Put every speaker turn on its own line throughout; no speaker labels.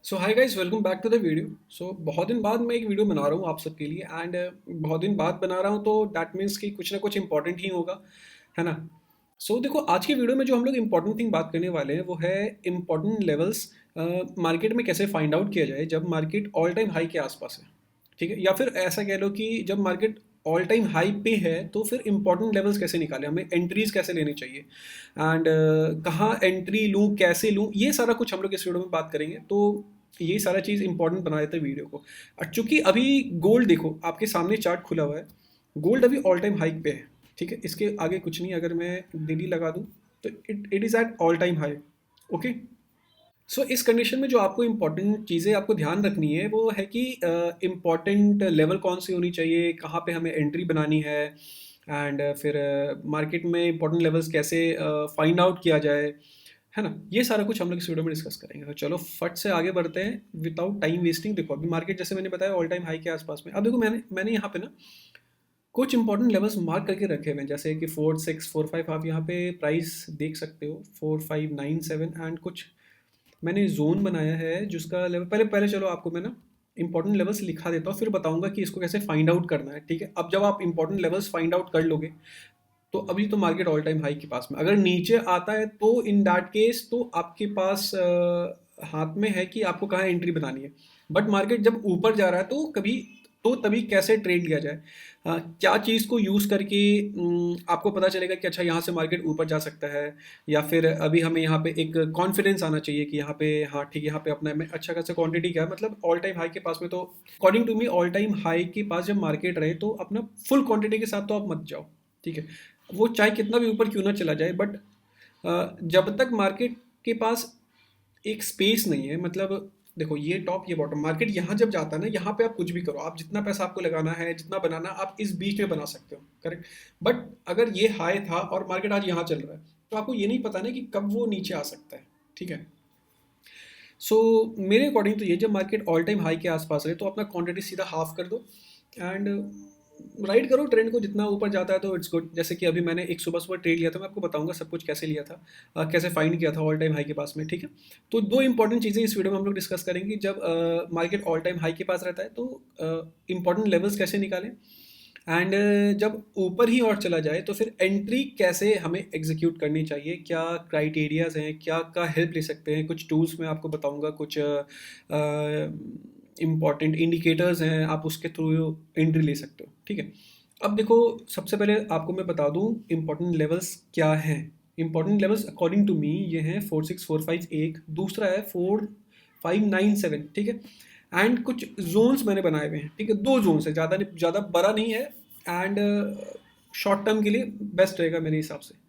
So hi guys, welcome back to the video. बहुत दिन बाद मैं एक वीडियो बना रहा हूँ आप सबके लिए एंड बहुत दिन बाद बना रहा हूँ तो दैट मीन्स कि कुछ ना कुछ इंपॉर्टेंट ही होगा, है ना। देखो, आज की वीडियो में जो हम लोग इंपॉर्टेंट थिंग बात करने वाले हैं वो है इंपॉर्टेंट लेवल्स मार्केट में कैसे फाइंड आउट किया जाए जब मार्केट ऑल टाइम हाई के आसपास है। ठीक है, या फिर ऐसा कह लो कि जब मार्केट ऑल टाइम हाई पे है तो फिर इंपॉर्टेंट लेवल्स कैसे निकालें, हमें एंट्रीज कैसे लेनी चाहिए एंड कहाँ एंट्री लूँ, कैसे लूँ, ये सारा कुछ हम लोग इस वीडियो में बात करेंगे। तो ये सारा चीज़ इंपॉर्टेंट बना देता है वीडियो को। चूंकि अभी गोल्ड देखो, आपके सामने चार्ट खुला हुआ है, गोल्ड अभी ऑल टाइम हाई पे है। ठीक है, इसके आगे कुछ नहीं, अगर मैं डेली लगा दूँ तो it is at all time high. Okay. इस कंडीशन में जो आपको इंपॉर्टेंट चीज़ें आपको ध्यान रखनी है वो है कि इम्पॉर्टेंट लेवल कौन सी होनी चाहिए, कहाँ पे हमें एंट्री बनानी है एंड फिर मार्केट में इंपॉर्टेंट लेवल्स कैसे फाइंड आउट किया जाए, है ना। ये सारा कुछ हम लोग इस वीडियो में डिस्कस करेंगे। तो चलो फट से आगे बढ़ते हैं विदाउट टाइम वेस्टिंग। देखो, अभी मार्केट जैसे मैंने बताया ऑल टाइम हाई के आसपास में। अब देखो, मैंने मैंने यहाँ पे ना कुछ इंपॉर्टेंट लेवल्स मार्क करके रखे हुए हैं, जैसे कि 4 6 4 5। आप यहाँ पे प्राइस देख सकते हो 4 5 9 7 एंड कुछ मैंने ज़ोन बनाया है जिसका लेवल, पहले पहले चलो आपको मैं ना इंपॉर्टेंट लेवल्स लिखा देता हूँ, फिर बताऊंगा कि इसको कैसे फाइंड आउट करना है। ठीक है, अब जब आप इंपॉर्टेंट लेवल्स फाइंड आउट कर लोगे तो अभी तो मार्केट ऑल टाइम हाई के पास में, अगर नीचे आता है तो इन दैट केस तो आपके पास हाथ में है कि आपको कहाँ एंट्री बनानी है। बट मार्केट जब ऊपर जा रहा है तो कभी तो तभी कैसे ट्रेड लिया जाए, क्या चीज़ को यूज़ करके आपको पता चलेगा कि अच्छा यहाँ से मार्केट ऊपर जा सकता है, या फिर अभी हमें यहाँ पे एक कॉन्फिडेंस आना चाहिए कि यहाँ पे हाँ ठीक है, यहाँ पे अपना में अच्छा खासा क्वांटिटी क्या है, मतलब ऑल टाइम हाई के पास में। तो according to me all time high के पास जब मार्केट रहे तो अपना फुल क्वांटिटी के साथ तो आप मत जाओ। ठीक है, वो चाहे कितना भी ऊपर क्यों ना चला जाए, बट जब तक मार्केट के पास एक स्पेस नहीं है, मतलब देखो ये टॉप ये बॉटम, मार्केट यहाँ जब जाता है ना, यहाँ पे आप कुछ भी करो, आप जितना पैसा आपको लगाना है, जितना बनाना आप इस बीच में बना सकते हो, करेक्ट। बट अगर ये हाई था और मार्केट आज यहाँ चल रहा है तो आपको ये नहीं पता ना कि कब वो नीचे आ सकता है। ठीक है। मेरे अकॉर्डिंग तो ये, जब मार्केट ऑल टाइम हाई के आसपास रहे तो अपना क्वांटिटी सीधा हाफ कर दो एंड राइड करो ट्रेंड को, जितना ऊपर जाता है तो इट्स गुड। जैसे कि अभी मैंने एक सुबह सुबह ट्रेड लिया था, मैं आपको बताऊंगा सब कुछ कैसे लिया था, कैसे फाइंड किया था ऑल टाइम हाई के पास में। ठीक है, तो दो इंपॉर्टेंट चीज़ें इस वीडियो में हम लोग डिस्कस करेंगे। जब मार्केट ऑल टाइम हाई के पास रहता है तो इंपॉर्टेंट लेवल्स कैसे निकालें एंड जब ऊपर ही और चला जाए तो फिर एंट्री कैसे हमें एग्जीक्यूट करनी चाहिए, क्या क्राइटेरियाज हैं, क्या का हेल्प ले सकते हैं, कुछ टूल्स मैं आपको बताऊंगा, कुछ इंपॉर्टेंट इंडिकेटर्स हैं, आप उसके थ्रू एंट्री ले सकते हो। ठीक है, अब देखो, सबसे पहले आपको मैं बता दूं इंपॉर्टेंट लेवल्स क्या हैं। Important levels according to me ये हैं 4 6 4 5 एक, दूसरा है 4 5 9 7। ठीक है, एंड कुछ जोन्स मैंने बनाए हुए हैं। ठीक है, दो जोन्स है, ज़्यादा बड़ा नहीं है एंड शॉर्ट टर्म के लिए बेस्ट रहेगा मेरे हिसाब से।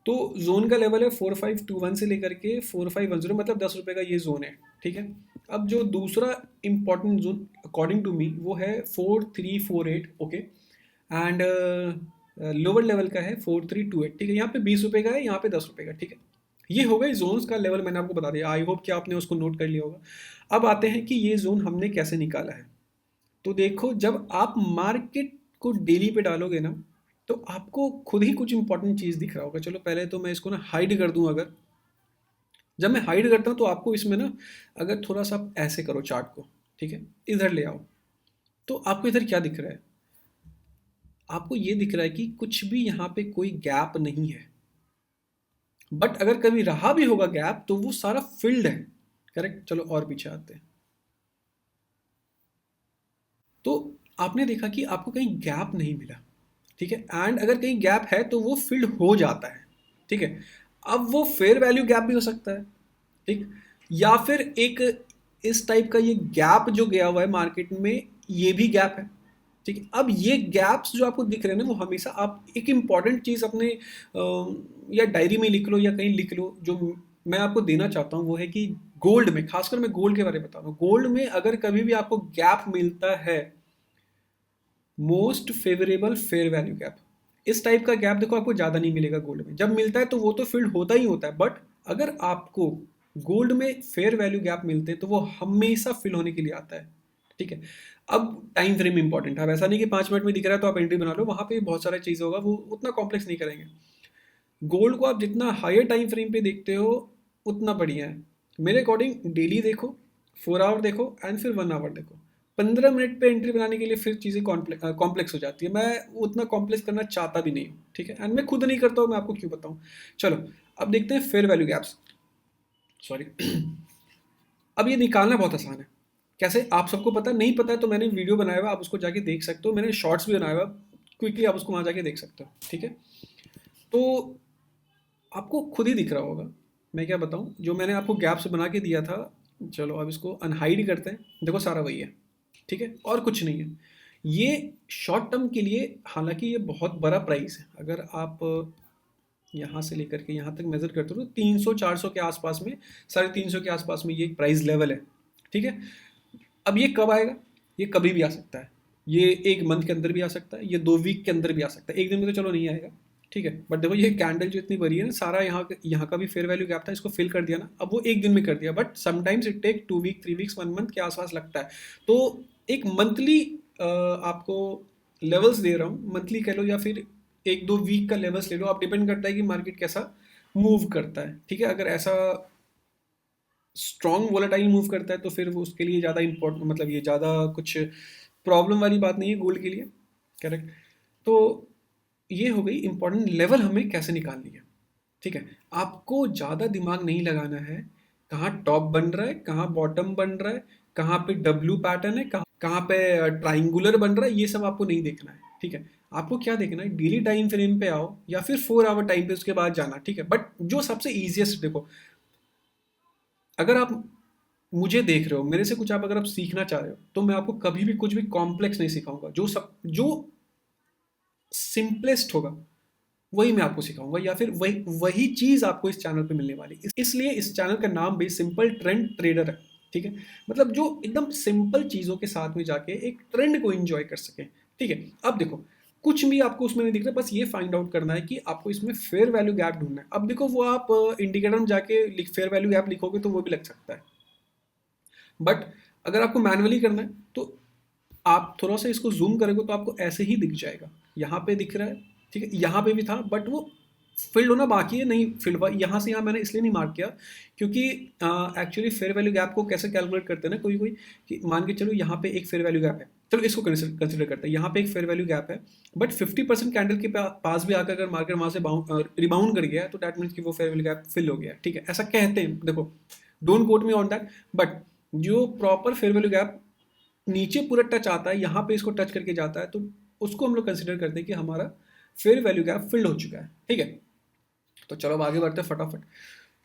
तो जोन का लेवल है 4521 से लेकर के 4510, मतलब 10 रुपये का ये जोन है। ठीक है, अब जो दूसरा important zone according to me वो है 4348। ओके, एंड लोअर लेवल का है 4328। ठीक है, यहाँ पे 20 रुपये का है, यहाँ पे 10 रुपये का। ठीक है, ये हो गई जोन्स का लेवल, मैंने आपको बता दिया। आई होप कि आपने उसको नोट कर लिया होगा। अब आते हैं कि ये जोन हमने कैसे निकाला है। तो देखो, जब आप मार्केट को डेली पे डालोगे ना तो आपको खुद ही कुछ इंपॉर्टेंट चीज़ दिख रहा होगा। चलो पहले तो मैं इसको ना हाइड कर दूं। अगर जब मैं हाइड करता हूँ तो आपको इसमें ना, अगर थोड़ा सा आप ऐसे करो चार्ट को, ठीक है, इधर ले आओ, तो आपको इधर क्या दिख रहा है? आपको ये दिख रहा है कि कुछ भी यहाँ पे कोई गैप नहीं है। बट अगर कभी रहा भी होगा गैप तो वो सारा फिल्ड है। करेक्ट, चलो और पीछे आते हैं। तो आपने देखा कि आपको कहीं गैप नहीं मिला। ठीक है, एंड अगर कहीं गैप है तो वो फिल्ड हो जाता है। ठीक है, अब वो फेयर वैल्यू गैप भी हो सकता है। ठीक, या फिर एक इस टाइप का ये गैप जो गया हुआ है मार्केट में, ये भी गैप है। ठीक है, अब ये गैप्स जो आपको दिख रहे हैं ना, वो हमेशा आप एक इंपॉर्टेंट चीज़ अपने या डायरी में लिख लो या कहीं लिख लो। जो मैं आपको देना चाहता हूँ वो है कि गोल्ड में, खासकर मैं गोल्ड के बारे में बता रहा हूँ, गोल्ड में अगर कभी भी आपको गैप मिलता है, most favourable fair value gap, इस टाइप का गैप देखो आपको ज़्यादा नहीं मिलेगा गोल्ड में। जब मिलता है तो वो तो फील्ड होता ही होता है, बट अगर आपको गोल्ड में फेयर वैल्यू गैप मिलते हैं तो वो हमेशा फिल होने के लिए आता है। ठीक है, अब टाइम फ्रेम इंपॉर्टेंट है। अब ऐसा नहीं कि 5 मिनट में दिख रहा है तो आप एंट्री बना लो, वहाँ पे बहुत सारा चीज़ होगा, वो उतना कॉम्प्लेक्स नहीं करेंगे। गोल्ड को आप जितना हायर टाइम फ्रेम पे देखते हो उतना बढ़िया है। मेरे अकॉर्डिंग डेली देखो, 4 आवर देखो एंड फिर 1 आवर देखो। 15 मिनट पे एंट्री बनाने के लिए फिर चीज़ें कॉम्प्लेक्स हो जाती है। मैं उतना कॉम्प्लेक्स करना चाहता भी नहीं हूँ, ठीक है, एंड मैं खुद नहीं करता हूँ, मैं आपको क्यों बताऊँ। चलो अब देखते हैं फेयर वैल्यू गैप्स। सॉरी। अब ये निकालना बहुत आसान है। कैसे, आप सबको पता नहीं पता है तो मैंने वीडियो बनाया हुआ, आप उसको जाके देख सकते हो, मैंने शॉर्ट्स भी बनाया हुआ, क्विकली आप उसको वहाँ जाके देख सकते हो, ठीक है। तो आपको खुद ही दिख रहा होगा, मैं क्या बताऊँ, जो मैंने आपको गैप्स बना के दिया था। चलो अब इसको अनहाइड करते हैं, देखो सारा वही है, ठीक है, और कुछ नहीं है। ये शॉर्ट टर्म के लिए हालांकि ये बहुत बड़ा प्राइस है। अगर आप यहाँ से लेकर के यहाँ तक मेजर करते हो तो 300-400 के आसपास में, 350 के आसपास में ये एक प्राइस लेवल है, ठीक है। अब ये कब आएगा, ये कभी भी आ सकता है, ये एक मंथ के अंदर भी आ सकता है, ये 2 वीक के अंदर भी आ सकता है, एक दिन में तो चलो नहीं आएगा, ठीक है। बट देखो ये कैंडल जो इतनी बड़ी है ना, सारा यहाँ का भी फेयर वैल्यू गैप था, इसको फिल कर दिया ना, अब वो एक दिन में कर दिया, but sometimes it take 2 week 3 weeks 1 month के आसपास लगता है। तो एक मंथली आपको लेवल्स दे रहा हूँ, मंथली कह लो या फिर 1-2 वीक का लेवल्स ले लो, आप, डिपेंड करता है कि मार्केट कैसा मूव करता है, ठीक है। अगर ऐसा स्ट्रॉन्ग वोलेटाइल मूव करता है तो फिर वो उसके लिए ज़्यादा इम्पोर्टेंट, मतलब ये ज़्यादा कुछ प्रॉब्लम वाली बात नहीं है गोल्ड के लिए, करेक्ट। तो ये हो गई इंपॉर्टेंट लेवल हमें कैसे निकालनी है, ठीक है। आपको ज़्यादा दिमाग नहीं लगाना है, कहाँ टॉप बन रहा है, कहाँ बॉटम बन रहा है, कहाँ पे डब्ल्यू पैटर्न है, कहाँ कहाँ पे ट्राइंगुलर बन रहा है, ये सब आपको नहीं देखना है, ठीक है। आपको क्या देखना है, डेली टाइम फ्रेम पे आओ या फिर 4 आवर टाइम पे उसके बाद जाना, ठीक है। बट जो सबसे ईजिएस्ट देखो, अगर आप मुझे देख रहे हो, मेरे से कुछ आप अगर आप सीखना चाह रहे हो, तो मैं आपको कभी भी कुछ भी कॉम्प्लेक्स नहीं सिखाऊंगा, जो सिंपलेस्ट होगा वही मैं आपको सिखाऊंगा, या फिर वही वही चीज़ आपको इस चैनल पे मिलने वाली है। इसलिए इस चैनल का नाम भी सिंपल ट्रेंड ट्रेडर है, ठीक है। मतलब जो एकदम सिंपल चीज़ों के साथ में जाके एक ट्रेंड को एंजॉय कर सके, ठीक है। अब देखो कुछ भी आपको उसमें नहीं दिख रहा, बस ये फाइंड आउट करना है कि आपको इसमें फेयर वैल्यू गैप ढूंढना है। अब देखो वो आप इंडिकेटर में जाके फेयर वैल्यू गैप लिखोगे तो वो भी लग सकता है, बट अगर आपको मैनुअली करना है तो आप थोड़ा सा इसको जूम करोगे तो आपको ऐसे ही दिख जाएगा। यहाँ पे दिख रहा है, ठीक है, यहाँ पे भी था, बट वो फिल्ड होना बाकी है, नहीं फिल्ड हुआ यहाँ से। यहाँ मैंने इसलिए नहीं मार्क किया क्योंकि एक्चुअली फेयर वैल्यू गैप को कैसे कैलकुलेट करते हैं ना, कोई कोई कि मान के चलो यहाँ पे एक फेयर वैल्यू गैप है, चलो इसको कंसिडर करते हैं, यहाँ पे एक फेयर वैल्यू गैप है, बट 50% कैंडल के पास भी आकर अगर मार्केट वहाँ से रिबाउंड कर गया तो दैट मीन्स कि वो फेयर वैल्यू गैप फिल हो गया, ठीक है, ऐसा कहते हैं। देखो don't quote me on that, but जो प्रॉपर फेयर वैल्यू गैप नीचे पूरा टच आता है, यहाँ पे इसको टच करके जाता है, तो उसको हम लोग कंसिडर करते हैं कि हमारा फेयर वैल्यू गैप फिल्ड हो चुका है, ठीक है। तो चलो अब आगे बढ़ते हैं फटाफट।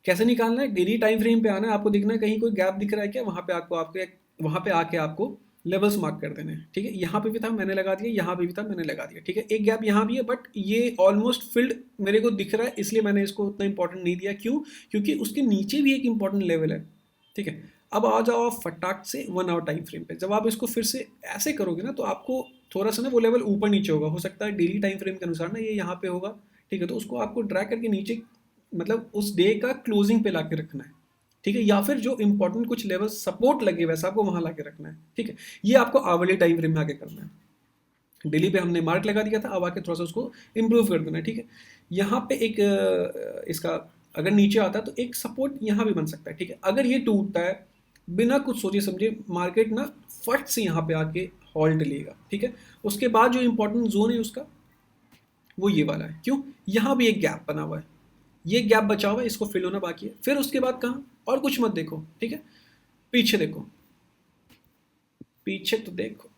कैसे निकालना है, डेली टाइम फ्रेम पे आना है, आपको देखना है कहीं कोई गैप दिख रहा है क्या, वहाँ पे आपको आपके वहाँ पे आके आपको लेवल्स मार्क कर देने हैं, ठीक है। यहाँ पे भी था मैंने लगा दिया, यहाँ पे भी था मैंने लगा दिया, ठीक है। एक गैप यहाँ भी है बट ये ऑलमोस्ट फिल्ड मेरे को दिख रहा है, इसलिए मैंने इसको उतना इंपॉर्टेंट नहीं दिया। क्यों, क्योंकि उसके नीचे भी एक इंपॉर्टेंट लेवल है, ठीक है। अब आ जाओ आप फटाक से 1 आवर टाइम फ्रेम पे। जब आप इसको फिर से ऐसे करोगे ना तो आपको थोड़ा सा ना वो लेवल ऊपर नीचे होगा, हो सकता है डेली टाइम फ्रेम के अनुसार ना ये यहाँ पे होगा, ठीक है। तो उसको आपको ड्रैग करके नीचे, मतलब उस डे का क्लोजिंग पे लाके रखना है, ठीक है, या फिर जो इंपॉर्टेंट कुछ लेवल सपोर्ट लगे वैसा आपको वहां लाके रखना है, ठीक है। ये आपको आवरली टाइम फ्रेम में आके करना है। डेली पे हमने मार्क लगा दिया था, अब आके थोड़ा सा उसको इंप्रूव कर देना है, ठीक है। यहाँ पे एक इसका अगर नीचे आता है तो एक सपोर्ट यहाँ भी बन सकता है, ठीक है। अगर ये टूटता है बिना कुछ सोचे समझे मार्केट ना फट से यहाँ पे आके हॉल्ट लेगा, ठीक है। उसके बाद जो इंपॉर्टेंट जोन है उसका वो ये वाला है। क्यों, यहाँ भी एक गैप बना हुआ है, ये गैप बचा हुआ है, इसको फिल होना बाकी है। फिर उसके बाद कहाँ, और कुछ मत देखो, ठीक है, पीछे देखो, पीछे तो देखो,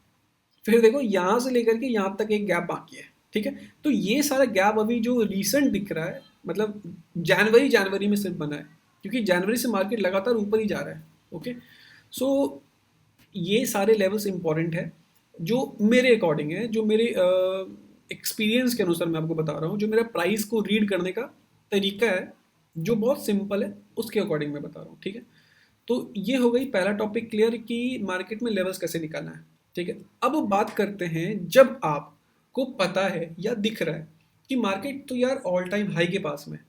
फिर देखो यहाँ से लेकर के यहाँ तक एक गैप बाकी है, ठीक है। तो ये सारा गैप अभी जो रिसेंट दिख रहा है, मतलब जनवरी में सिर्फ बना है, क्योंकि जनवरी से मार्केट लगातार ऊपर ही जा रहा है, ओके। सो ये सारे लेवल्स इंपॉर्टेंट है जो मेरे अकॉर्डिंग है, जो मेरे एक्सपीरियंस के अनुसार मैं आपको बता रहा हूँ, जो मेरा प्राइस को रीड करने का तरीका है जो बहुत सिंपल है, उसके अकॉर्डिंग मैं बता रहा हूँ, ठीक है। तो ये हो गई पहला टॉपिक क्लियर कि मार्केट में लेवल्स कैसे निकालना है, ठीक है। अब बात करते हैं, जब आपको पता है या दिख रहा है कि मार्केट तो यार ऑल टाइम हाई के पास में,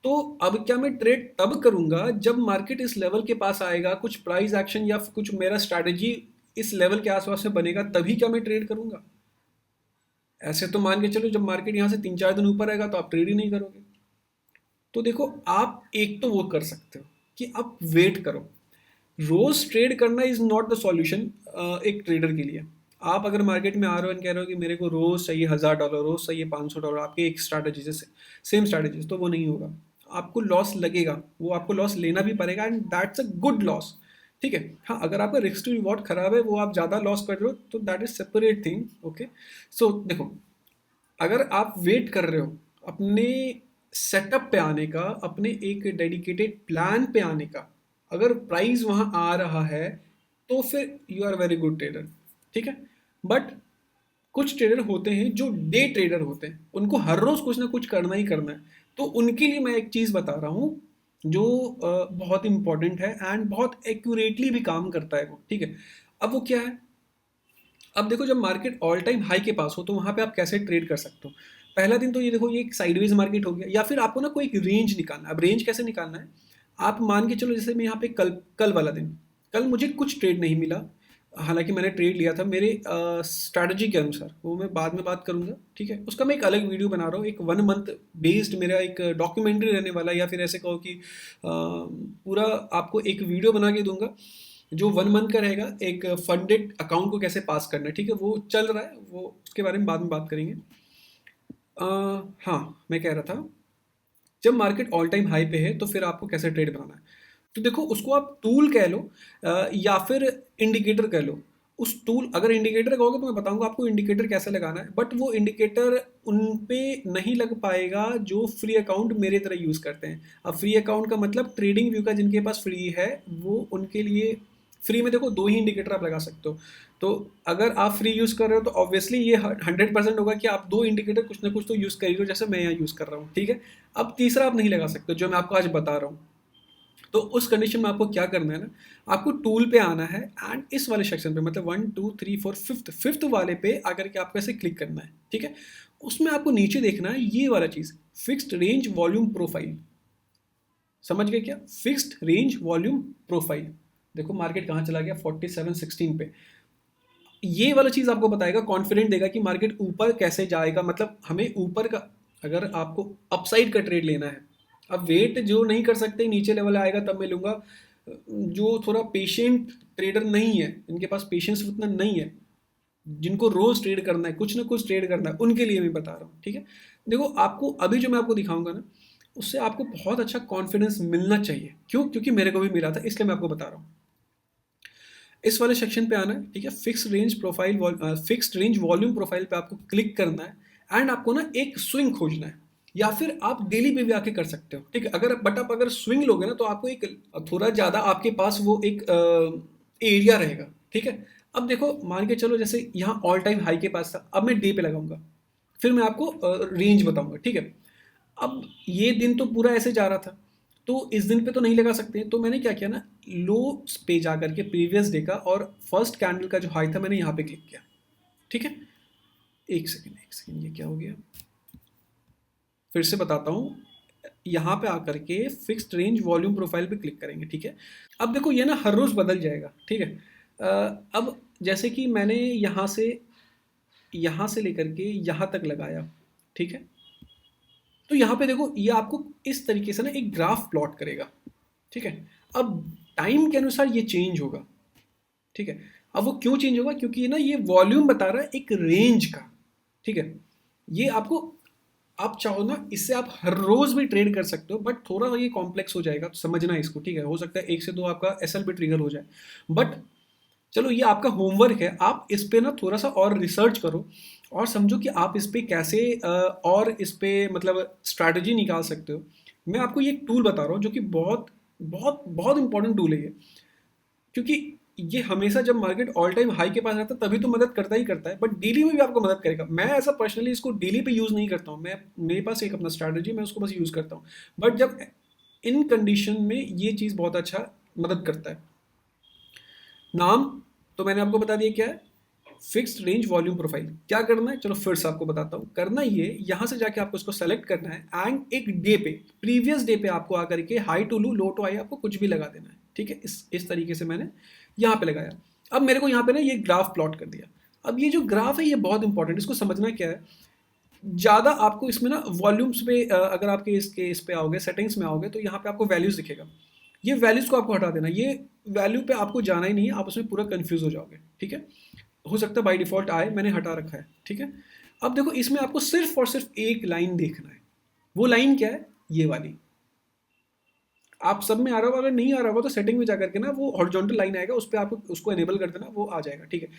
तो अब क्या मैं ट्रेड तब करूंगा जब मार्केट इस लेवल के पास आएगा, कुछ प्राइस एक्शन या कुछ मेरा स्ट्रैटेजी इस लेवल के आसपास से बनेगा, तभी क्या मैं ट्रेड करूंगा। ऐसे तो मान के चलो जब मार्केट यहाँ से 3-4 दिन ऊपर आएगा तो आप ट्रेड ही नहीं करोगे। तो देखो आप एक तो वो कर सकते हो कि आप वेट करो, रोज ट्रेड करना इज नॉट द सॉल्यूशन एक ट्रेडर के लिए। आप अगर मार्केट में आ रहे हो एंड कह रहे हो कि मेरे को रोज चाहिए $1000, रोज चाहिए $500, आपकी एक स्ट्रैटेजी जैसे सेम स्ट्रैटेजी, तो वो नहीं होगा। आपको लॉस लगेगा, वो आपको लॉस लेना भी पड़ेगा and that's a good loss. ठीक है, हाँ, अगर आपका रिस्क टू रिवॉर्ड खराब है, वो आप ज़्यादा लॉस कर रहे हो, तो that is separate thing. Okay, so देखो, अगर आप वेट कर रहे हो अपने सेटअप पे आने का, अपने एक डेडिकेटेड प्लान पे आने का, अगर प्राइस वहां आ रहा है, तो फिर you are very good trader. ठीक है, बट कुछ ट्रेडर होते हैं जो डे ट्रेडर होते हैं, उनको हर रोज कुछ ना कुछ करना ही करना है। तो उनके लिए मैं एक चीज बता रहा हूँ जो बहुत इंपॉर्टेंट है एंड बहुत एक्यूरेटली भी काम करता है वो। ठीक है, अब वो क्या है? अब देखो, जब मार्केट ऑल टाइम हाई के पास हो तो वहां पे आप कैसे ट्रेड कर सकते हो? पहला दिन तो ये देखो, ये एक साइडवेज मार्केट हो गया, या फिर आपको ना कोई एक रेंज निकालना है। अब रेंज कैसे निकालना है? आप मान के चलो, जैसे मैं यहाँ पे कल कल वाला दिन, कल मुझे कुछ ट्रेड नहीं मिला, हालांकि मैंने ट्रेड लिया था मेरे स्ट्रैटेजी के अनुसार, वो मैं बाद में बात करूंगा। ठीक है, उसका मैं एक अलग वीडियो बना रहा हूँ, एक 1 मंथ बेस्ड मेरा एक डॉक्यूमेंट्री रहने वाला है, या फिर ऐसे कहो कि पूरा आपको एक वीडियो बना के दूंगा जो 1 मंथ का रहेगा, एक फंडेड अकाउंट को कैसे पास करना है। ठीक है, वो चल रहा है, वो उसके बारे में बाद में बात करेंगे। अ, हाँ, मैं कह रहा था, जब मार्केट ऑल टाइम हाई पे है तो फिर आपको कैसे ट्रेड बनाना है? तो देखो, उसको आप टूल कह लो या फिर इंडिकेटर कह लो। उस टूल, अगर इंडिकेटर कहोगे तो मैं बताऊंगा आपको इंडिकेटर कैसे लगाना है, बट वो इंडिकेटर उन पे नहीं लग पाएगा जो फ्री अकाउंट मेरे तरह यूज़ करते हैं। अब फ्री अकाउंट का मतलब ट्रेडिंग व्यू का, जिनके पास फ्री है, वो उनके लिए फ्री में देखो 2 ही इंडिकेटर आप लगा सकते हो। तो अगर आप फ्री यूज़ कर रहे हो तो ऑब्वियसली ये 100% होगा कि आप 2 इंडिकेटर कुछ ना कुछ तो यूज़ कर ही हो, जैसे मैं यहाँ यूज़ कर रहा हूँ। ठीक है, अब तीसरा आप नहीं लगा सकते, जो मैं आपको आज बता रहा हूँ। तो उस कंडीशन में आपको क्या करना है ना, आपको टूल पे आना है एंड इस वाले सेक्शन पे, मतलब 1 2 3 4 फिफ्थ वाले पे आकर के आपको ऐसे क्लिक करना है। ठीक है, उसमें आपको नीचे देखना है ये वाला चीज़, फिक्स्ड रेंज वॉल्यूम प्रोफाइल। समझ गए क्या? Fixed range volume profile. देखो मार्केट कहाँ चला गया, 4716 पे। ये वाला चीज़ आपको बताएगा, कॉन्फिडेंट देगा कि मार्केट ऊपर कैसे जाएगा, मतलब हमें ऊपर का, अगर आपको अपसाइड का ट्रेड लेना है। अब वेट जो नहीं कर सकते, नीचे लेवल आएगा तब मैं लूँगा। जो थोड़ा पेशेंट ट्रेडर नहीं है, इनके पास पेशेंस उतना नहीं है, जिनको रोज ट्रेड करना है, कुछ ना कुछ ट्रेड करना है, उनके लिए मैं बता रहा हूँ। ठीक है, देखो, आपको अभी जो मैं आपको दिखाऊंगा ना, उससे आपको बहुत अच्छा कॉन्फिडेंस मिलना चाहिए। क्यों? क्योंकि मेरे को भी मिला था, इसलिए मैं आपको बता रहा हूँ। इस वाले सेक्शन पे आना है। ठीक है, fixed range profile, fixed range volume profile पे आपको क्लिक करना है एंड आपको ना एक स्विंग खोजना है, या फिर आप डेली पे भी आके कर सकते हो। ठीक है, अगर बट आप अगर स्विंग लोगे ना, तो आपको एक थोड़ा ज़्यादा आपके पास वो एक एरिया रहेगा। ठीक है, अब देखो, मान के चलो जैसे यहाँ ऑल टाइम हाई के पास था, अब मैं डे पे लगाऊंगा, फिर मैं आपको रेंज बताऊंगा। ठीक है, अब ये दिन तो पूरा ऐसे जा रहा था, तो इस दिन पे तो नहीं लगा सकते, तो मैंने क्या किया ना, लो पे जा करके प्रीवियस डे का और फर्स्ट कैंडल का जो हाई था, मैंने यहाँ पे क्लिक किया। ठीक है, एक सेकेंड, ये क्या हो गया, फिर से बताता हूँ। यहाँ पे आकर के फिक्स्ड रेंज वॉल्यूम प्रोफाइल पे क्लिक करेंगे। ठीक है, अब देखो ये ना हर रोज बदल जाएगा। ठीक है, अब जैसे कि मैंने यहाँ से लेकर के यहाँ तक लगाया। ठीक है, तो यहाँ पे देखो, ये आपको इस तरीके से ना एक ग्राफ प्लॉट करेगा। ठीक है, अब टाइम के अनुसार ये चेंज होगा। ठीक है, अब वो क्यों चेंज होगा? क्योंकि ना ये वॉल्यूम बता रहा है एक रेंज का। ठीक है, ये आपको, आप चाहो ना इससे आप हर रोज भी ट्रेड कर सकते हो, बट थोड़ा ये कॉम्प्लेक्स हो जाएगा, तो समझना है इसको। ठीक है, हो सकता है 1 से 2 आपका एसएल भी ट्रिगर हो जाए, बट चलो ये आपका होमवर्क है, आप इस पे ना थोड़ा सा और रिसर्च करो और समझो कि आप इस पे कैसे और इस पे मतलब स्ट्रैटेजी निकाल सकते हो। मैं आपको ये एक टूल बता रहा हूँ जो कि बहुत बहुत बहुत इंपॉर्टेंट टूल है ये, क्योंकि ये हमेशा जब मार्केट ऑल टाइम हाई के पास रहता है तभी तो मदद करता ही करता है, बट डेली में भी आपको मदद करेगा। मैं ऐसा पर्सनली इसको डेली पे यूज़ नहीं करता हूँ, मैं, मेरे पास एक अपना स्ट्रैटेजी, मैं उसको बस यूज़ करता हूँ, बट जब इन कंडीशन में ये चीज़ बहुत अच्छा मदद करता है। नाम तो मैंने आपको बता दिया क्या है, फिक्स्ड रेंज वॉल्यूम प्रोफाइल। क्या करना है, चलो फिर से आपको बताता हूँ। करना ये, यहाँ से जाके आपको इसको सेलेक्ट करना है एंड एक डे पे, प्रीवियस डे पे आपको आकर के high to low, low to high, आपको कुछ भी लगा देना है। ठीक है, इस तरीके से मैंने यहाँ पे लगाया। अब मेरे को यहाँ पे ना ये ग्राफ प्लॉट कर दिया। अब ये जो ग्राफ है ये बहुत इंपॉर्टेंट, इसको समझना क्या है। ज़्यादा आपको इसमें ना वॉल्यूम्स पे अगर आपके इस पे आओगे, सेटिंग्स में आओगे, तो यहाँ पे आपको वैल्यूज दिखेगा। ये वैल्यूज़ को आपको हटा देना, ये वैल्यू पे आपको जाना ही नहीं है, आप उसमें पूरा कंफ्यूज हो जाओगे, ठीक है। हो सकता है बाय डिफ़ॉल्ट आए, मैंने हटा रखा है, ठीक है। अब देखो इसमें आपको सिर्फ़ और सिर्फ़ एक लाइन देखना है, वो लाइन क्या है? ये वाली। आप सब में आ रहा होगा, अगर नहीं आ रहा होगा तो सेटिंग में जा करके ना वो हॉरिजॉन्टल लाइन आएगा, उस पे आपको उसको इनेबल कर देना, वो आ जाएगा, ठीक है।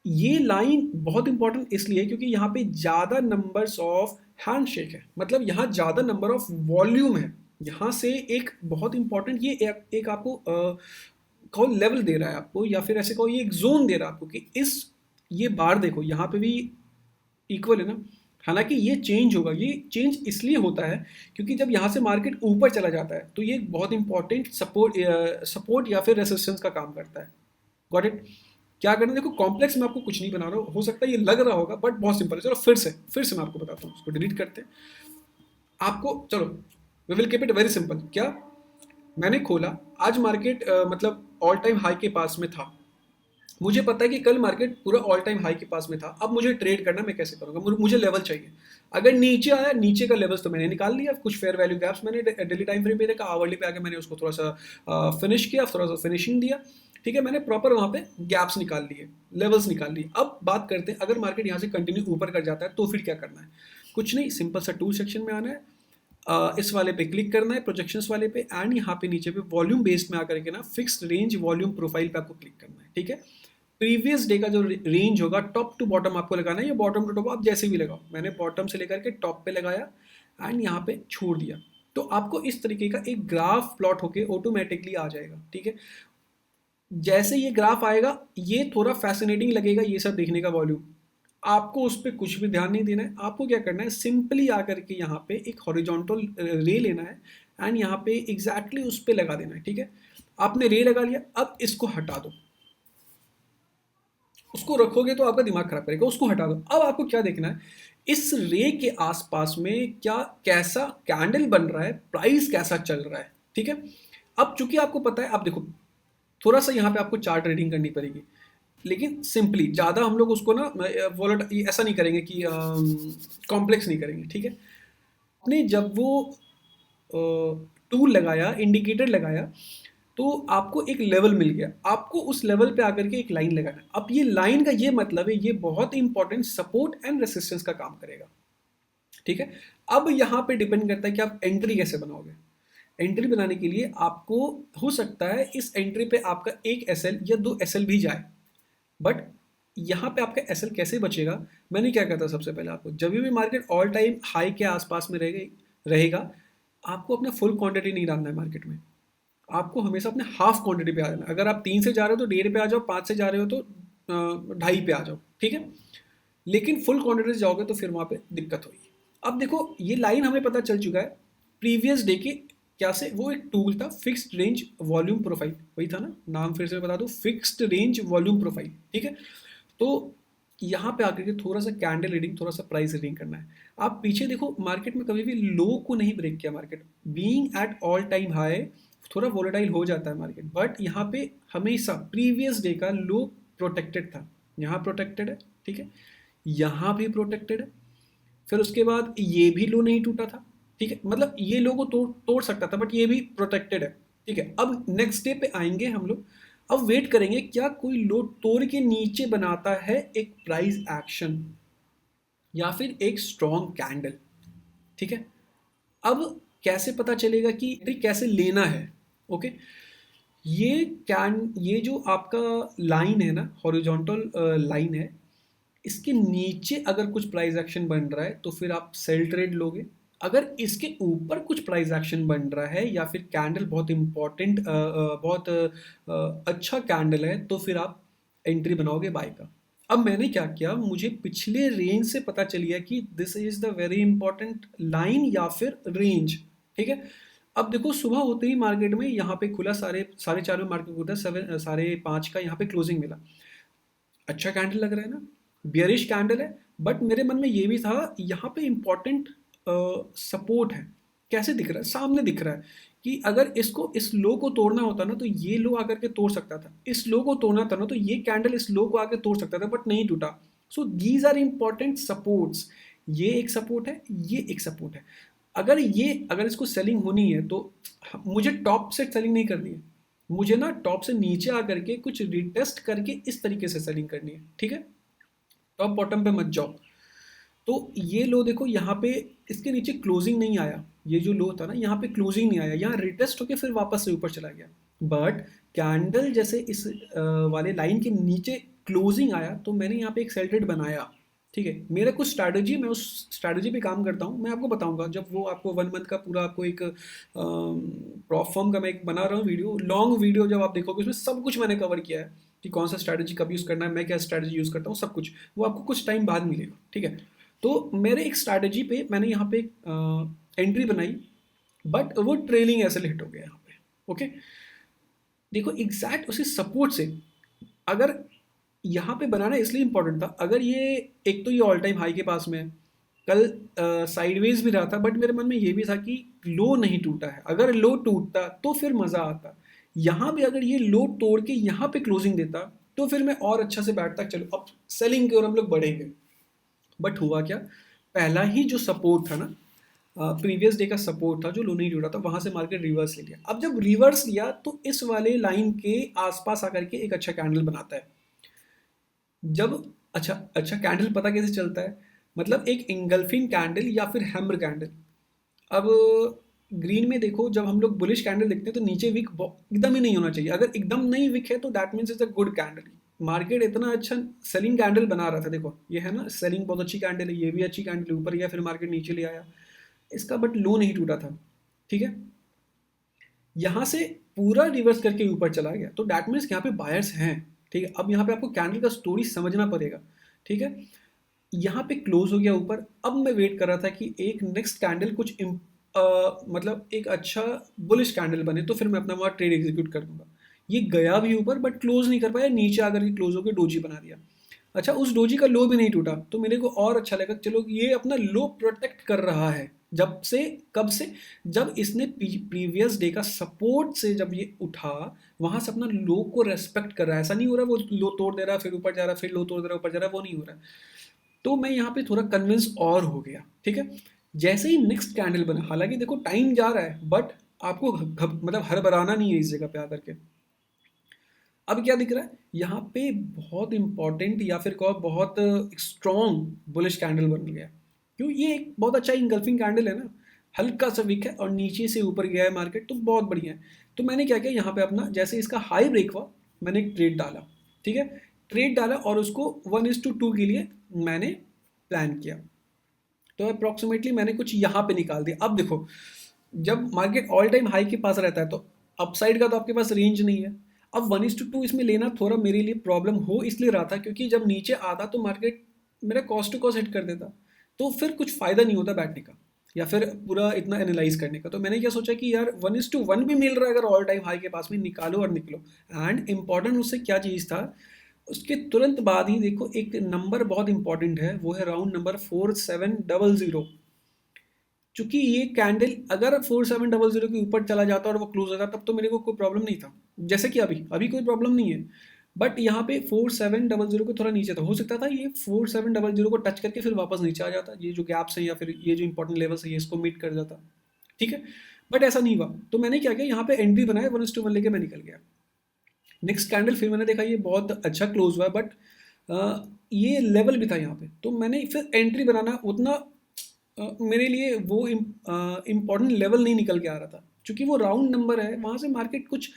ये लाइन बहुत इंपॉर्टेंट इसलिए क्योंकि यहाँ पे ज़्यादा नंबर्स ऑफ हैंडशेक है, मतलब यहाँ ज़्यादा नंबर ऑफ वॉल्यूम है। यहाँ से एक बहुत इंपॉर्टेंट ये एक आपको कहो लेवल दे रहा है आपको, या फिर ऐसे कहो ये एक जोन दे रहा है आपको कि इस ये बार देखो यहाँ पे भी इक्वल है ना। हालांकि ये चेंज होगा, ये चेंज इसलिए होता है क्योंकि जब यहाँ से मार्केट ऊपर चला जाता है तो ये बहुत इंपॉर्टेंट सपोर्ट या फिर रेसिस्टेंस का काम करता है। Got it. क्या करना है देखो, कॉम्प्लेक्स में आपको कुछ नहीं बना रहा हो सकता है ये लग रहा होगा बट बहुत सिंपल है। चलो फिर से मैं आपको बताता हूँ, उसको डिलीट करते हैं। आपको चलो we will keep it very simple. क्या मैंने खोला, आज मार्केट मतलब ऑल टाइम हाई के पास में था, मुझे पता है कि कल मार्केट पूरा ऑल टाइम हाई के पास में था, अब मुझे ट्रेड करना, मैं कैसे करूंगा? मुझे लेवल चाहिए। अगर नीचे आया, नीचे का लेवल्स तो मैंने निकाल लिया, कुछ फेयर वैल्यू गैप्स मैंने डेली टाइम फ्रेम पे देखा, आवरली पे आके मैंने उसको थोड़ा सा फिनिश किया, थोड़ा सा फिनिशिंग दिया, ठीक है। मैंने प्रॉपर वहां पे गैप्स निकाल लिए, लेवल्स निकाल लिए। अब बात करते हैं अगर मार्केट यहाँ से कंटिन्यू ऊपर कर जाता है तो फिर क्या करना है? कुछ नहीं, सिंपल सा टूल सेक्शन में आना है, इस वाले पे क्लिक करना है, प्रोजेक्शंस वाले पे, एंड यहाँ पे नीचे पे वॉल्यूम बेस्ड में आकर के ना फिक्स्ड रेंज वॉल्यूम प्रोफाइल पे आपको क्लिक करना है, ठीक है। प्रीवियस डे का जो रेंज होगा टॉप टू बॉटम आपको लगाना है, या बॉटम टू टॉप आप जैसे भी लगाओ। मैंने बॉटम से लेकर के टॉप पे लगाया एंड यहाँ पे छोड़ दिया, तो आपको इस तरीके का एक ग्राफ प्लॉट होके ऑटोमेटिकली आ जाएगा, ठीक है। जैसे ये ग्राफ आएगा, ये थोड़ा फैसिनेटिंग लगेगा ये सब देखने का वॉल्यूम, आपको उस पर कुछ भी ध्यान नहीं देना है। आपको क्या करना है, सिंपली आकर के यहाँ पे एक हॉरिजॉन्टल रे लेना है एंड यहाँ पे एग्जैक्टली उस पर लगा देना है, ठीक है। आपने रे लगा लिया, अब इसको हटा दो। उसको रखोगे तो आपका दिमाग खराब करेगा, उसको हटा दो। अब आपको क्या देखना है, इस रे के आसपास में क्या कैसा कैंडल बन रहा है, प्राइस कैसा चल रहा है, ठीक है। अब चूंकि आपको पता है, आप देखो थोड़ा सा यहाँ पे आपको चार्ट रीडिंग करनी पड़ेगी, लेकिन सिंपली ज़्यादा हम लोग उसको ना वॉलेट ऐसा नहीं करेंगे कि कॉम्प्लेक्स नहीं करेंगे, ठीक है। आपने जब वो टूल लगाया, इंडिकेटर लगाया, तो आपको एक लेवल मिल गया, आपको उस लेवल पे आकर के एक लाइन लगाना है। अब ये लाइन का ये मतलब है, ये बहुत इंपॉर्टेंट सपोर्ट एंड रेसिस्टेंस का काम करेगा, ठीक है। अब यहाँ पे डिपेंड करता है कि आप एंट्री कैसे बनाओगे। एंट्री बनाने के लिए आपको हो सकता है इस एंट्री पे आपका एक एसएल या दो एसएल भी जाए, बट यहाँ पे आपका एसएल कैसे बचेगा? मैंने क्या कहता सबसे पहले, आपको जब भी मार्केट ऑल टाइम हाई के आसपास में रहेगा, आपको अपना फुल क्वांटिटी नहीं डालना है मार्केट में, आपको हमेशा अपने हाफ क्वांटिटी पे आ जाना है। अगर आप 3 से जा रहे हो तो 1.5 पे आ जाओ, 5 से जा रहे हो तो 2.5 पे आ जाओ, ठीक है। लेकिन फुल क्वांटिटी से जाओगे तो फिर वहाँ पे दिक्कत होगी। अब देखो ये लाइन हमें पता चल चुका है प्रीवियस डे के क्या से, वो एक टूल था फिक्स्ड रेंज वॉल्यूम प्रोफाइल, वही था ना, नाम फिर से बता दूं, फिक्स्ड रेंज वॉल्यूम प्रोफाइल, ठीक है। तो यहाँ पे आकर के थोड़ा सा कैंडल रीडिंग, थोड़ा सा प्राइस रीडिंग करना है। आप पीछे देखो, मार्केट में कभी भी लो को नहीं ब्रेक किया, market being at all time high, थोड़ा वोलेटाइल हो जाता है मार्केट, बट यहाँ पे हमेशा प्रीवियस डे का लो प्रोटेक्टेड था, यहाँ प्रोटेक्टेड है, ठीक है, यहाँ भी प्रोटेक्टेड है, फिर उसके बाद ये भी लो नहीं टूटा था, ठीक है। मतलब ये लो को तोड़ सकता था बट ये भी प्रोटेक्टेड है, ठीक है। अब नेक्स्ट डे पे आएंगे हम लोग, अब वेट करेंगे क्या कोई लो तोड़ के नीचे बनाता है एक प्राइस एक्शन या फिर एक स्ट्रॉन्ग कैंडल, ठीक है। अब कैसे पता चलेगा कि एंट्री कैसे लेना है? ओके, ये जो आपका लाइन है ना, हॉरिजॉन्टल लाइन है, इसके नीचे अगर कुछ प्राइस एक्शन बन रहा है तो फिर आप सेल ट्रेड लोगे। अगर इसके ऊपर कुछ प्राइस एक्शन बन रहा है या फिर कैंडल बहुत इंपॉर्टेंट बहुत अच्छा कैंडल है तो फिर आप एंट्री बनाओगे बाय का। अब मैंने क्या किया, मुझे पिछले रेंज से पता चल गया कि this is the very important line या फिर रेंज, ठीक है। अब देखो सुबह होते ही मार्केट में यहाँ पे खुला, साढ़े साढ़े चार में मार्केट खुला, 5:30 का यहाँ पे क्लोजिंग मिला, अच्छा कैंडल लग रहा है ना, बियरिश कैंडल है, बट मेरे मन में ये भी था यहाँ पे इंपॉर्टेंट सपोर्ट है। कैसे दिख रहा है? सामने दिख रहा है कि अगर इसको इस लो को तोड़ना होता ना तो ये लो आकर के तोड़ सकता था, इस लो को तोड़ना था ना तो ये कैंडल इस लो को आकर तोड़ सकता था, बट नहीं टूटा। So these are important supports, ये एक सपोर्ट है, ये एक सपोर्ट है। अगर इसको सेलिंग होनी है तो मुझे टॉप से सेलिंग नहीं करनी है, मुझे ना टॉप से नीचे आकर के कुछ रिटेस्ट करके इस तरीके से सेलिंग करनी है, ठीक है। टॉप बॉटम पे मत जाओ। तो ये लो देखो यहाँ पे इसके नीचे क्लोजिंग नहीं आया, ये जो लो था ना यहाँ पे क्लोजिंग नहीं आया, यहाँ रिटेस्ट होके फिर वापस से ऊपर चला गया। बट कैंडल जैसे इस वाले लाइन के नीचे क्लोजिंग आया तो मैंने यहाँ पे एक सेल ट्रेड बनाया, ठीक है। मेरा कुछ स्ट्रैटेजी, मैं उस स्ट्रैटेजी पे काम करता हूँ, मैं आपको बताऊंगा जब वो आपको 1 मंथ का पूरा आपको एक प्रॉप फॉर्म का मैं एक बना रहा हूँ वीडियो, लॉन्ग वीडियो, जब आप देखोगे उसमें सब कुछ मैंने कवर किया है कि कौन सा स्ट्रैटेजी कब यूज़ करना है, मैं क्या स्ट्रैटेजी यूज़ करता हूँ, सब कुछ वो आपको कुछ टाइम बाद मिलेगा, ठीक है। तो मेरे एक स्ट्रैटेजी पे मैंने यहाँ पे एंट्री बनाई, बट वो ट्रेलिंग ऐसे हिट हो गया यहाँ पे, ओके। देखो एग्जैक्ट उसी सपोर्ट से, अगर यहाँ पे बनाना इसलिए इंपॉर्टेंट था, अगर ये एक तो ये ऑल टाइम हाई के पास में है, कल साइडवेज भी रहा था, बट मेरे मन में ये भी था कि लो नहीं टूटा है, अगर लो टूटता तो फिर मज़ा आता। यहाँ पे अगर ये लो तोड़ के यहाँ पे क्लोजिंग देता तो फिर मैं और अच्छा से बैठता, चलो अब सेलिंग की ओर हम लोग बढ़ेंगे। बट हुआ क्या, पहला ही जो सपोर्ट था ना, प्रीवियस डे का सपोर्ट था जो लो नहीं टूटा था, वहां से मार्केट रिवर्स ले लिया। अब जब रिवर्स लिया तो इस वाले लाइन के आसपास आकर के एक अच्छा कैंडल बनाता है। जब अच्छा अच्छा कैंडल पता कैसे चलता है, मतलब एक इंगल्फिंग कैंडल या फिर हैमर कैंडल। अब ग्रीन में देखो जब हम लोग बुलिश कैंडल देखते हैं तो नीचे विक एकदम ही नहीं होना चाहिए, अगर एकदम नहीं विक है तो that means is a good candle. Market इतना अच्छा सेलिंग कैंडल बना रहा था, देखो ये है ना सेलिंग बहुत अच्छी कैंडल है, ये भी अच्छी कैंडल ऊपर गया फिर मार्केट नीचे ले आया, इसका बट लो नहीं टूटा था, ठीक है। यहाँ से पूरा रिवर्स करके ऊपर चला गया तो दैट मीन्स यहाँ पे बायर्स हैं, ठीक है। अब यहाँ पे आपको कैंडल का स्टोरी समझना पड़ेगा, ठीक है। यहाँ पे क्लोज हो गया ऊपर, अब मैं वेट कर रहा था कि एक नेक्स्ट कैंडल कुछ मतलब एक अच्छा बुलिश कैंडल बने तो फिर मैं अपना वहाँ ट्रेड एग्जीक्यूट कर दूंगा। ये गया भी ऊपर बट क्लोज नहीं कर पाया, नीचे आकर के क्लोज होकर डोजी बना दिया। अच्छा उस डोजी का लो भी नहीं टूटा तो मेरे को और अच्छा लगा, चलो ये अपना लो प्रोटेक्ट कर रहा है। जब से कब से, जब इसने प्रीवियस डे का सपोर्ट से जब ये उठा वहां से अपना लो को रेस्पेक्ट कर रहा है, ऐसा नहीं हो रहा वो लो तोड़ दे रहा है फिर ऊपर जा रहा है फिर लो तोड़ दे रहा है ऊपर जा रहा है, वो नहीं हो रहा है। तो मैं यहाँ पे थोड़ा कन्विंस और हो गया, ठीक है। जैसे ही नेक्स्ट कैंडल बना, हालांकि देखो टाइम जा रहा है बट आपको मतलब हड़बड़ाना नहीं है इस जगह पे आकर के। अब क्या दिख रहा है यहाँ पे, बहुत इंपॉर्टेंट या फिर कहो बहुत स्ट्रॉन्ग बुलिश कैंडल बन गया। क्यों, ये एक बहुत अच्छा इंगल्फिंग कैंडल है ना, हल्का सा वीक है और नीचे से ऊपर गया है मार्केट तो बहुत बढ़िया है। तो मैंने क्या किया यहाँ पे अपना, जैसे इसका हाई ब्रेक हुआ मैंने एक ट्रेड डाला, ठीक है। ट्रेड डाला और उसको 1:2 के लिए मैंने प्लान किया, तो अप्रॉक्सीमेटली मैंने कुछ यहाँ पे निकाल दिया। अब देखो जब मार्केट ऑल टाइम हाई के पास रहता है तो अपसाइड का तो आपके पास रेंज नहीं है। अब 1:2 इसमें लेना थोड़ा मेरे लिए प्रॉब्लम हो इसलिए रहा था क्योंकि जब नीचे आता तो मार्केट मेरा कॉस्ट टू कॉस्ट हिट कर देता, तो फिर कुछ फ़ायदा नहीं होता बैठने का या फिर पूरा इतना एनालाइज करने का। तो मैंने क्या सोचा कि यार 1:1 भी मिल रहा है अगर ऑल टाइम हाई के पास में, निकालो और निकलो। एंड इम्पॉर्टेंट उससे क्या चीज़ था, उसके तुरंत बाद ही देखो एक नंबर बहुत इंपॉर्टेंट है, वो है राउंड नंबर 4700। चूंकि ये कैंडल अगर 4700 के ऊपर चला जाता और वो क्लोज होता तब तो मेरे को कोई प्रॉब्लम नहीं था, जैसे कि अभी अभी कोई प्रॉब्लम नहीं है। बट यहाँ पे 4700 को थोड़ा नीचे था, हो सकता था ये 4700 को टच करके फिर वापस नीचे आ जाता, ये जो गैप्स है या फिर ये जो इंपॉर्टेंट लेवल्स है ये इसको मीट कर जाता, ठीक है। बट ऐसा नहीं हुआ तो मैंने क्या किया, यहाँ पे एंट्री बनाया 1:1 लेके मैं निकल गया। नेक्स्ट कैंडल फिर मैंने देखा ये बहुत अच्छा क्लोज हुआ है बट ये लेवल भी था यहाँ पे, तो मैंने फिर एंट्री बनाना उतना मेरे लिए वो इम्पॉर्टेंट लेवल नहीं निकल के आ रहा था, क्योंकि वो राउंड नंबर है वहाँ से मार्केट कुछ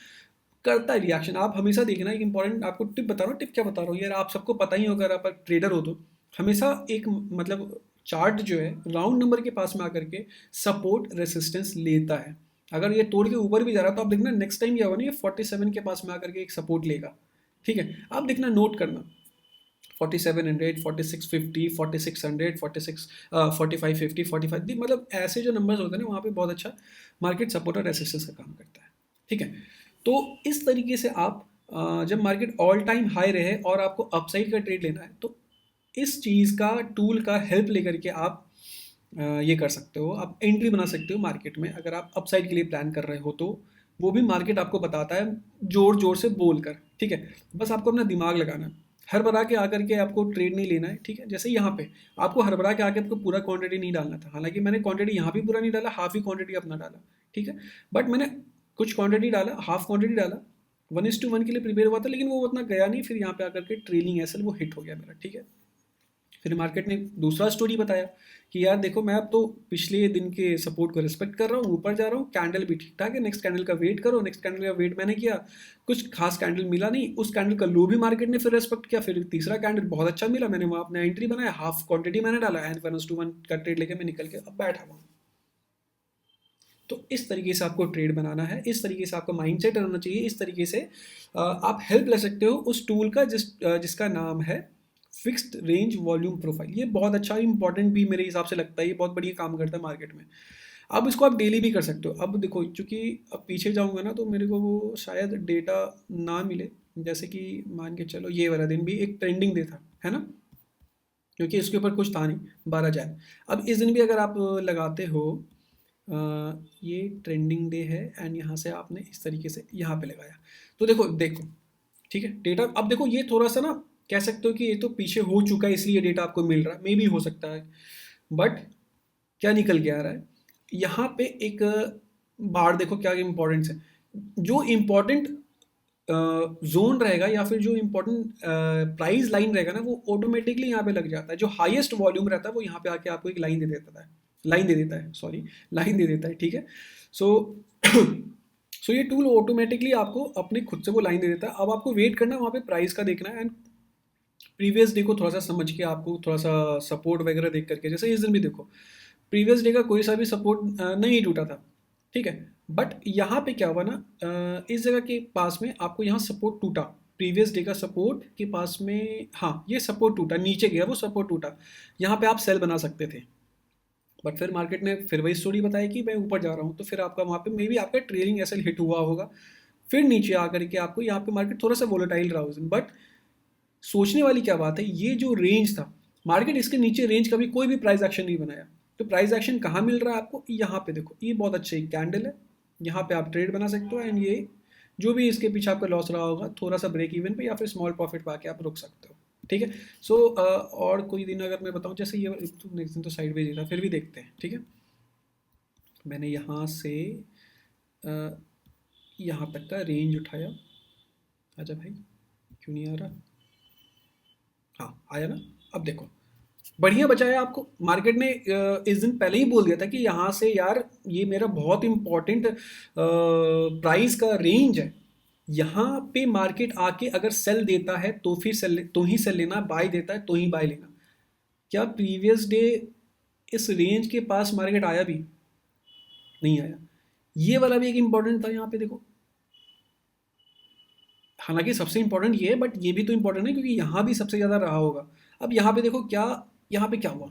करता है रिएक्शन। आप हमेशा देखना, एक इंपॉर्टेंट आपको टिप बता रहा हूँ, टिप क्या बता रहा हूँ यार, आप सबको पता ही होगा, अगर आप ट्रेडर हो तो हमेशा एक मतलब चार्ट जो है राउंड नंबर के पास में आकर के सपोर्ट रेसिस्टेंस लेता है। अगर ये तोड़ के ऊपर भी जा रहा है तो आप देखना नेक्स्ट टाइम क्या होगा ना, ये 47 के पास में आकर के एक सपोर्ट लेगा, ठीक है। आप देखना नोट करना 4700, 4650, 4600, 4550, 45, मतलब ऐसे जो नंबर्स होते हैं ना वहाँ पे बहुत अच्छा मार्केट सपोर्ट और रेसिस्टेंस का काम करता है, ठीक है। तो इस तरीके से आप जब मार्केट ऑल टाइम हाई रहे और आपको अपसाइड का ट्रेड लेना है तो इस चीज़ का टूल का हेल्प लेकर के आप ये कर सकते हो, आप एंट्री बना सकते हो मार्केट में। अगर आप अपसाइड के लिए प्लान कर रहे हो तो वो भी मार्केट आपको बताता है जोर जोर से बोल कर, ठीक है। बस आपको अपना दिमाग लगाना है। हड़बड़ा के आकर के आपको ट्रेड नहीं लेना है, ठीक है। जैसे यहाँ पे आपको हड़बड़ा के आके आपको पूरा क्वांटिटी नहीं डालना था, हालांकि मैंने क्वांटिटी यहाँ भी पूरा नहीं डाला, हाफ ही क्वांटिटी अपना डाला, ठीक है। बट मैंने कुछ क्वांटिटी डाला, हाफ क्वांटिटी डाला, 1:1 के लिए प्रिपेयर हुआ था, लेकिन वो उतना गया नहीं। फिर यहाँ पे आकर के ट्रेलिंग एसएल वो हिट हो गया मेरा, ठीक है। फिर मार्केट ने दूसरा स्टोरी बताया कि यार देखो, मैं अब तो पिछले दिन के सपोर्ट को रिस्पेक्ट कर रहा हूँ, ऊपर जा रहा हूँ, कैंडल भी ठीक ठाक है, नेक्स्ट कैंडल का वेट करो। नेक्स्ट कैंडल का वेट मैंने किया, कुछ खास कैंडल मिला नहीं, उस कैंडल का लो भी मार्केट ने फिर रिस्पेक्ट किया। फिर तीसरा कैंडल बहुत अच्छा मिला, मैंने वहाँ अपना एंट्री बनाया, हाफ क्वांटिटी मैंने डाला, एंड 1:1 का ट्रेड लेके मैं निकल के अब बैठा हुआ। तो इस तरीके से आपको ट्रेड बनाना है, इस तरीके से आपका माइंडसेट रहना चाहिए, इस तरीके से आप हेल्प ले सकते हो उस टूल का जिसका नाम है फिक्स्ड रेंज वॉल्यूम प्रोफाइल। ये बहुत अच्छा इंपॉर्टेंट भी मेरे हिसाब से लगता है, ये बहुत बढ़िया काम करता है मार्केट में। अब इसको आप डेली भी कर सकते हो। अब देखो, चूंकि अब पीछे जाऊंगा ना तो मेरे को वो शायद डेटा ना मिले, जैसे कि मान के चलो ये वाला दिन भी एक ट्रेंडिंग डे था, है ना, क्योंकि इसके ऊपर कुछ था नहीं, 12 जनवरी। अब इस दिन भी अगर आप लगाते हो, ये ट्रेंडिंग डे है एंड यहाँ से आपने इस तरीके से यहाँ पे लगाया, तो देखो देखो, ठीक है, डेटा। अब देखो ये थोड़ा सा ना कह सकते हो कि ये तो पीछे हो चुका है इसलिए डेटा आपको मिल रहा है, मे भी हो सकता है। बट क्या निकल के आ रहा है यहाँ पे, एक बार देखो क्या इंपॉर्टेंस है। जो इम्पोर्टेंट जोन रहेगा या फिर जो इम्पोर्टेंट प्राइस लाइन रहेगा ना, वो ऑटोमेटिकली यहाँ पे लग जाता है। जो हाईएस्ट वॉल्यूम रहता है वो यहाँ पे आके आपको एक लाइन दे देता है, सॉरी, लाइन दे देता है, ठीक है। सो सो ये टूल ऑटोमेटिकली आपको अपने खुद से वो लाइन दे देता है। अब आपको वेट करना है, वहाँ पे प्राइस का देखना है, एंड प्रीवियस डे को थोड़ा सा समझ के आपको थोड़ा सा सपोर्ट वगैरह देख करके, जैसे इस दिन भी देखो प्रीवियस डे का कोई सा भी सपोर्ट नहीं टूटा था, ठीक है। बट यहाँ पे क्या हुआ ना, इस जगह के पास में आपको यहाँ सपोर्ट टूटा, प्रीवियस डे का सपोर्ट के पास में, हाँ ये सपोर्ट टूटा, नीचे गया वो सपोर्ट टूटा, यहाँ पे आप सेल बना सकते थे। बट फिर मार्केट ने फिर वही स्टोरी बताई कि मैं ऊपर जा रहा हूँ, तो फिर आपका वहाँ पे मे बी आपका ट्रेलिंग एसएल हिट हुआ होगा, फिर नीचे आकर के आपको यहाँ पे मार्केट थोड़ा सा वोलेटाइल रहा उस दिन। बट सोचने वाली क्या बात है, ये जो रेंज था, मार्केट इसके नीचे रेंज का भी कोई भी प्राइस एक्शन नहीं बनाया। तो प्राइस एक्शन कहाँ मिल रहा है आपको, यहाँ पे देखो, ये बहुत अच्छा एक कैंडल है, यहाँ पे आप ट्रेड बना सकते हो, एंड ये जो भी इसके पीछे आपका लॉस रहा होगा थोड़ा सा ब्रेक इवन पे या फिर स्मॉल प्रॉफिट पाके आप रुक सकते हो, ठीक है। सो और कोई दिन अगर मैं बताऊँ, जैसे ये नेक्स्ट दिन तो साइड वेज था, फिर भी देखते हैं, ठीक है। मैंने यहाँ से यहाँ तक का रेंज उठाया, आजा भाई, क्यों नहीं आ रहा, हाँ आया ना। अब देखो बढ़िया बचाया आपको मार्केट ने, इस दिन पहले ही बोल दिया था कि यहाँ से यार ये मेरा बहुत इंपॉर्टेंट प्राइस का रेंज है, यहाँ पे मार्केट आके अगर सेल देता है तो फिर तो ही सेल लेना, बाय देता है तो ही बाय लेना। क्या प्रीवियस डे इस रेंज के पास मार्केट आया भी नहीं आया, ये वाला भी एक इंपॉर्टेंट था यहाँ पे देखो। हालांकि सबसे इंपॉर्टेंट ये है, बट ये भी तो इंपॉर्टेंट है क्योंकि यहाँ भी सबसे ज़्यादा रहा होगा। अब यहाँ पे देखो क्या, यहाँ पे क्या हुआ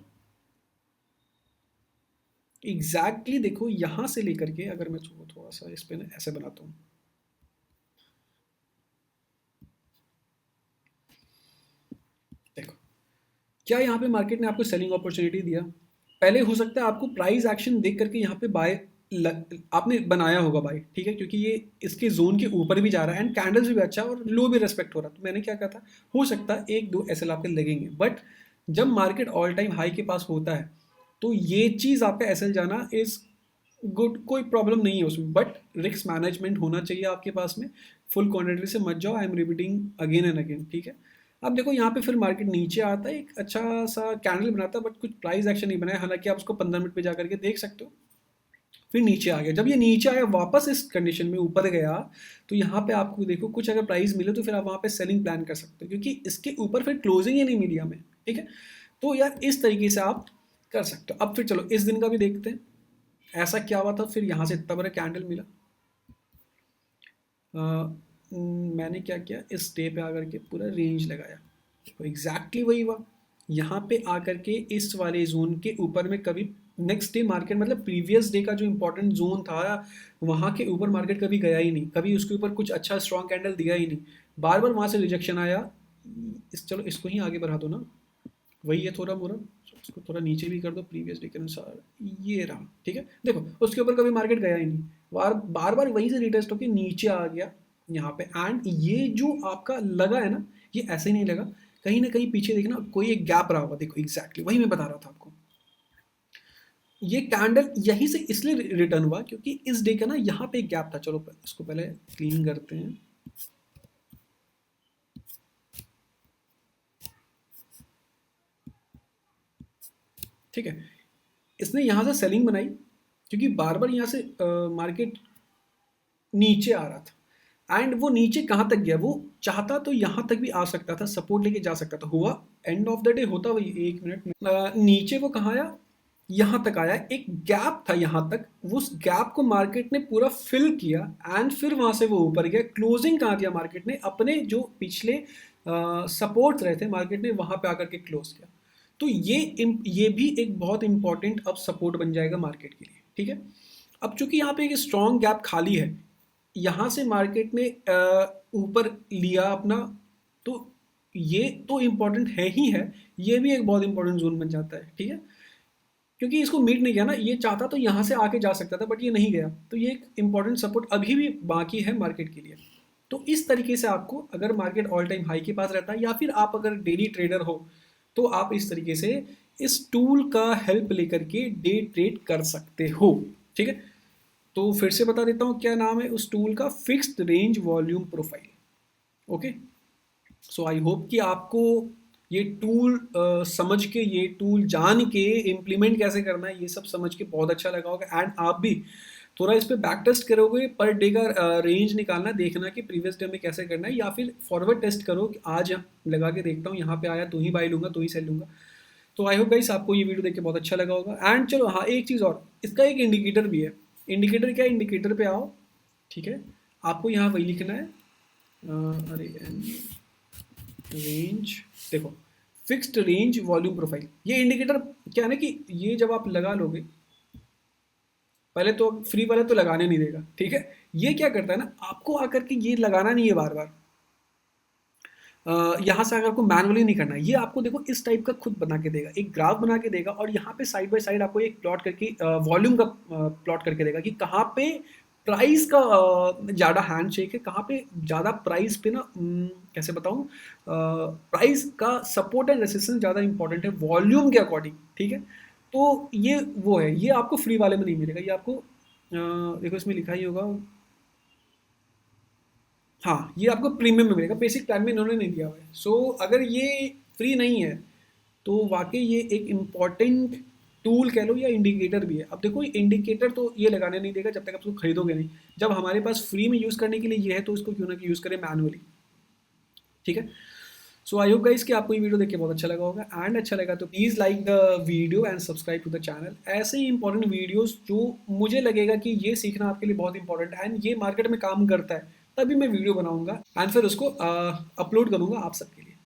एग्जैक्टली देखो, यहाँ से लेकर के अगर मैं थोड़ा सा इस पे ऐसे बनाता हूँ, देखो क्या यहाँ पे मार्केट ने आपको सेलिंग अपॉर्चुनिटी दिया। पहले हो सकता है आपको प्राइस एक्शन देख करके यहाँ पे बाय आपने बनाया होगा बाय, ठीक है, क्योंकि ये इसके जोन के ऊपर भी जा रहा है एंड कैंडल्स भी अच्छा और लो भी रेस्पेक्ट हो रहा है। तो मैंने क्या कहा था, हो सकता है एक दो एसएल आपके लगेंगे, बट जब मार्केट ऑल टाइम हाई के पास होता है तो ये चीज़ आपका एसएल जाना इज गुड, कोई प्रॉब्लम नहीं है उसमें। बट रिस्क मैनेजमेंट होना चाहिए आपके पास में, फुल क्वान्टिटी से मत जाओ, I am repeating again and again, ठीक है। अब देखो यहाँ पे फिर मार्केट नीचे आता है, एक अच्छा सा कैंडल बनाता है, बट कुछ प्राइस एक्शन नहीं बनाया, हालांकि आप उसको 15 मिनट पे जा करके देख सकते हो। फिर नीचे आ गया, जब ये नीचे आया वापस इस कंडीशन में ऊपर गया, तो यहाँ पे आपको देखो कुछ अगर प्राइस मिले तो फिर आप वहाँ पे सेलिंग प्लान कर सकते हो, क्योंकि इसके ऊपर फिर क्लोजिंग ही नहीं मिली हमें, ठीक है। तो यार इस तरीके से आप कर सकते हो। अब फिर चलो इस दिन का भी देखते हैं, ऐसा क्या हुआ था, फिर यहाँ से इतना बड़ा कैंडल मिला। मैंने क्या किया, इस डे पे आकर के पूरा रेंज लगाया, तो एग्जैक्टली वही हुआ। यहाँ पे आकर के इस वाले जोन के ऊपर में कभी नेक्स्ट डे मार्केट, मतलब प्रीवियस डे का जो इंपॉर्टेंट जोन था वहाँ के ऊपर मार्केट कभी गया ही नहीं, कभी उसके ऊपर कुछ अच्छा स्ट्रॉन्ग कैंडल दिया ही नहीं, बार बार वहाँ से रिजेक्शन आया। चलो इसको ही आगे बढ़ा दो ना, वही है थोड़ा मोड़ा, इसको थोड़ा नीचे भी कर दो प्रीवियस डे के अनुसार, ये रहा, ठीक है। देखो उसके ऊपर कभी मार्केट गया ही नहीं, बार बार वहीं से रिटेस्ट होकर नीचे आ गया, यहाँ पे, एंड ये जो आपका लगा है ना, ये ऐसे ही नहीं लगा, कहीं ना कहीं पीछे देखना कोई एक गैप रहा होगा, देखो एग्जैक्टली वही मैं बता रहा था आपको। ये कैंडल यहीं से इसलिए रिटर्न हुआ क्योंकि इस डे का ना यहाँ पे एक गैप था। चलो इसको पहले क्लीन करते हैं। ठीक है, इसने यहाँ से सेलिंग बनाई क्योंकि बार बार यहाँ से मार्केट नीचे आ रहा था, एंड वो नीचे कहाँ तक गया, वो चाहता तो यहाँ तक भी आ सकता था, सपोर्ट लेके जा सकता था। हुआ एंड ऑफ द डे होता वही, एक मिनट में नीचे वो कहाँ आया, यहाँ तक आया, एक गैप था यहाँ तक, उस गैप को मार्केट ने पूरा फिल किया एंड फिर वहाँ से वो ऊपर गया। क्लोजिंग कहाँ दिया मार्केट ने, अपने जो पिछले सपोर्ट रहे थे मार्केट ने वहाँ पे आकर के क्लोज किया। तो ये भी एक बहुत इंपॉर्टेंट अब सपोर्ट बन जाएगा मार्केट के लिए। ठीक है, अब चूंकि यहाँ पे एक स्ट्रॉन्ग गैप खाली है, यहाँ से मार्केट ने ऊपर लिया अपना, तो ये तो इम्पोर्टेंट है ही है, ये भी एक बहुत इंपॉर्टेंट जोन बन जाता है। ठीक है, क्योंकि इसको मीट नहीं किया ना, ये चाहता तो यहाँ से आके जा सकता था बट ये नहीं गया, तो ये एक इंपॉर्टेंट सपोर्ट अभी भी बाकी है मार्केट के लिए। तो इस तरीके से आपको, अगर मार्केट ऑल टाइम हाई के पास रहता है या फिर आप अगर डेली ट्रेडर हो, तो आप इस तरीके से इस टूल का हेल्प लेकर के डे ट्रेड कर सकते हो। ठीक है, तो फिर से बता देता हूँ क्या नाम है उस टूल का, fixed range volume profile. Okay, so I hope कि आपको ये टूल समझ के, ये टूल जान के इम्प्लीमेंट कैसे करना है, ये सब समझ के बहुत अच्छा लगा होगा। एंड आप भी थोड़ा इस पे बैक टेस्ट करोगे, पर डे का रेंज निकालना, देखना कि प्रीवियस डे में कैसे करना है, या फिर फॉरवर्ड टेस्ट करो कि आज लगा के देखता हूँ यहाँ पे आया तो ही बाई लूंगा तो ही सेल लूंगा। तो आई होप गाइस आपको ये वीडियो देख के बहुत अच्छा लगा होगा। एंड चलो हाँ, एक चीज़ और, इसका एक इंडिकेटर भी है। इंडिकेटर क्या है, इंडिकेटर पे आओ। ठीक है, आपको यहाँ वही लिखना है, अरे रेंज, देखो फिक्स्ड रेंज वॉल्यूम प्रोफाइल। ये इंडिकेटर क्या है ना कि ये जब आप लगा लोगे, पहले तो फ्री वाले तो लगाने नहीं देगा। ठीक है, ये क्या करता है ना, आपको आकर के ये लगाना नहीं है बार बार, यहाँ से अगर आपको मैनुअली नहीं करना है, ये आपको देखो इस टाइप का खुद बना के देगा, एक ग्राफ बना के देगा, और यहाँ पे साइड बाय साइड आपको एक प्लॉट करके वॉल्यूम का प्लॉट करके देगा कि कहाँ पे प्राइस का ज़्यादा हैंड शेक है, कहाँ पे ज़्यादा प्राइस पे ना कैसे बताऊँ, प्राइस का सपोर्ट एंड रेसिस्टेंस ज़्यादा इंपॉर्टेंट है वॉल्यूम के अकॉर्डिंग। ठीक है, तो ये वो है, ये आपको फ्री वाले में नहीं मिलेगा, ये आपको देखो इसमें लिखा ही होगा, हाँ ये आपको प्रीमियम में मिलेगा, बेसिक प्लान में इन्होंने नहीं दिया हुआ है। सो अगर ये फ्री नहीं है तो वाकई ये एक इम्पॉर्टेंट टूल कह लो या इंडिकेटर भी है। अब देखो इंडिकेटर तो ये लगाने नहीं देगा जब तक आप उसको खरीदोगे नहीं, जब हमारे पास फ्री में यूज़ करने के लिए ये है तो इसको क्यों ना यूज़ करें मैनुअली। ठीक है, सो आई होप गाइस कि आपको ये वीडियो देख के बहुत अच्छा लगा होगा, एंड अच्छा लगा तो please like the video and subscribe to the channel. ऐसे ही इंपॉर्टेंट वीडियोस जो मुझे लगेगा कि ये सीखना आपके लिए बहुत इंपॉर्टेंट है एंड ये मार्केट में काम करता है, तभी मैं वीडियो बनाऊंगा एंड फिर उसको अपलोड करूंगा आप सबके लिए।